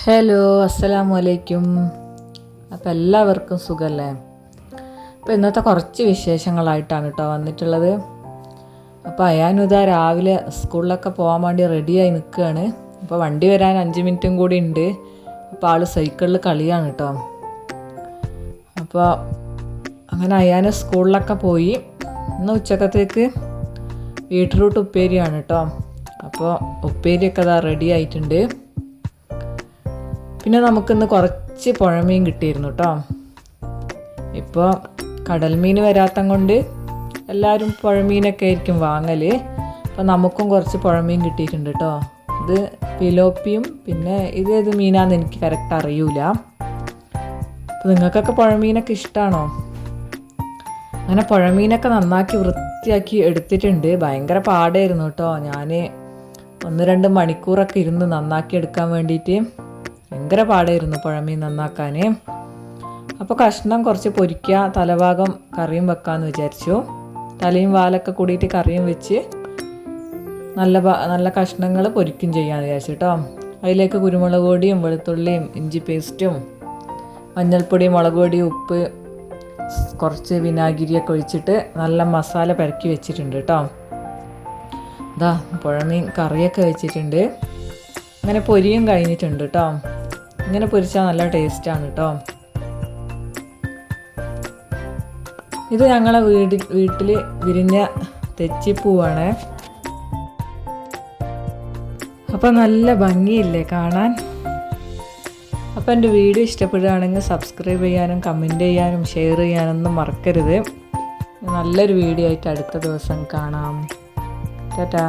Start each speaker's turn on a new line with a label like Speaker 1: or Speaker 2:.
Speaker 1: Hello, അസ്സലാമു അലൈക്കും. അപ്പോൾ എല്ലാവർക്കും സുഖമല്ലേ? അപ്പോൾ ഇന്നത്തെ കുറച്ച് വിശേഷങ്ങളായിട്ടാണ് കേട്ടോ വന്നിട്ടുള്ളത്. അപ്പോൾ അയാനുദാ രാവിലെ സ്കൂളിലൊക്കെ പോകാൻ വേണ്ടി റെഡിയായി നിൽക്കുകയാണ്. അപ്പോൾ വണ്ടി വരാൻ 5 മിനിറ്റും കൂടി ഉണ്ട്. അപ്പോൾ ആൾ സൈക്കിളിൽ കളിയാണ് കേട്ടോ. അപ്പോൾ അങ്ങനെ അയാന് സ്കൂളിലൊക്കെ പോയി. ഇന്ന് ഉച്ചക്കത്തേക്ക് ബീട്രൂട്ട് ഉപ്പേരിയാണ് കേട്ടോ. അപ്പോൾ ഉപ്പേരിയൊക്കെ അതാ റെഡി ആയിട്ടുണ്ട്. പിന്നെ നമുക്കിന്ന് കുറച്ച് പുഴമീൻ കിട്ടിയിരുന്നു കേട്ടോ. ഇപ്പോൾ കടൽ മീൻ വരാത്തം കൊണ്ട് എല്ലാവരും പുഴമീനൊക്കെ ആയിരിക്കും വാങ്ങൽ. അപ്പോൾ നമുക്കും കുറച്ച് പുഴമീൻ കിട്ടിയിട്ടുണ്ട് കേട്ടോ. ഇത് പിലോപ്പിയും പിന്നെ ഇതേത് മീനാന്ന് എനിക്ക് കറക്റ്റ് അറിയൂല. അപ്പോൾ നിങ്ങൾക്കൊക്കെ പുഴമീനൊക്കെ ഇഷ്ടമാണോ? അങ്ങനെ പുഴമീനൊക്കെ നന്നാക്കി വൃത്തിയാക്കി എടുത്തിട്ടുണ്ട്. ഭയങ്കര പാടായിരുന്നു കേട്ടോ. ഞാൻ 1-2 മണിക്കൂറൊക്കെ ഇരുന്ന് നന്നാക്കി എടുക്കാൻ വേണ്ടിയിട്ട് ഭയങ്കര പാടായിരുന്നു പുഴമീൻ നന്നാക്കാൻ. അപ്പോൾ കഷ്ണം കുറച്ച് പൊരിക്കുക, തലഭാഗം കറിയും വെക്കാമെന്ന് വിചാരിച്ചു. തലയും വാലൊക്കെ കൂടിയിട്ട് കറിയും വെച്ച് നല്ല കഷ്ണങ്ങൾ പൊരിക്കും ചെയ്യാമെന്ന് വിചാരിച്ചു കേട്ടോ. അതിലേക്ക് കുരുമുളക് പൊടിയും വെളുത്തുള്ളിയും ഇഞ്ചി പേസ്റ്റും മഞ്ഞൾപ്പൊടി, മുളക് പൊടി, ഉപ്പ്, കുറച്ച് വിനാഗിരിയൊക്കെ ഒഴിച്ചിട്ട് നല്ല മസാല പെരക്കി വെച്ചിട്ടുണ്ട് കേട്ടോ. ഇതാ പുഴമീൻ കറിയൊക്കെ വെച്ചിട്ടുണ്ട്. അങ്ങനെ പൊരിയും കഴിഞ്ഞിട്ടുണ്ട് കേട്ടോ. ഇങ്ങനെ പൊരിച്ചാൽ നല്ല ടേസ്റ്റാണ് കേട്ടോ. ഇത് ഞങ്ങളെ വീട്ടിൽ വിരിഞ്ഞ തെച്ചിപ്പൂവാണ്. അപ്പോൾ നല്ല ഭംഗിയില്ലേ കാണാൻ? അപ്പോൾ എൻ്റെ വീഡിയോ ഇഷ്ടപ്പെടുകയാണെങ്കിൽ സബ്സ്ക്രൈബ് ചെയ്യാനും കമൻറ്റ് ചെയ്യാനും ഷെയർ ചെയ്യാനൊന്നും മറക്കരുത്. നല്ലൊരു വീഡിയോ ആയിട്ട് അടുത്ത ദിവസം കാണാം. ടാറ്റാ.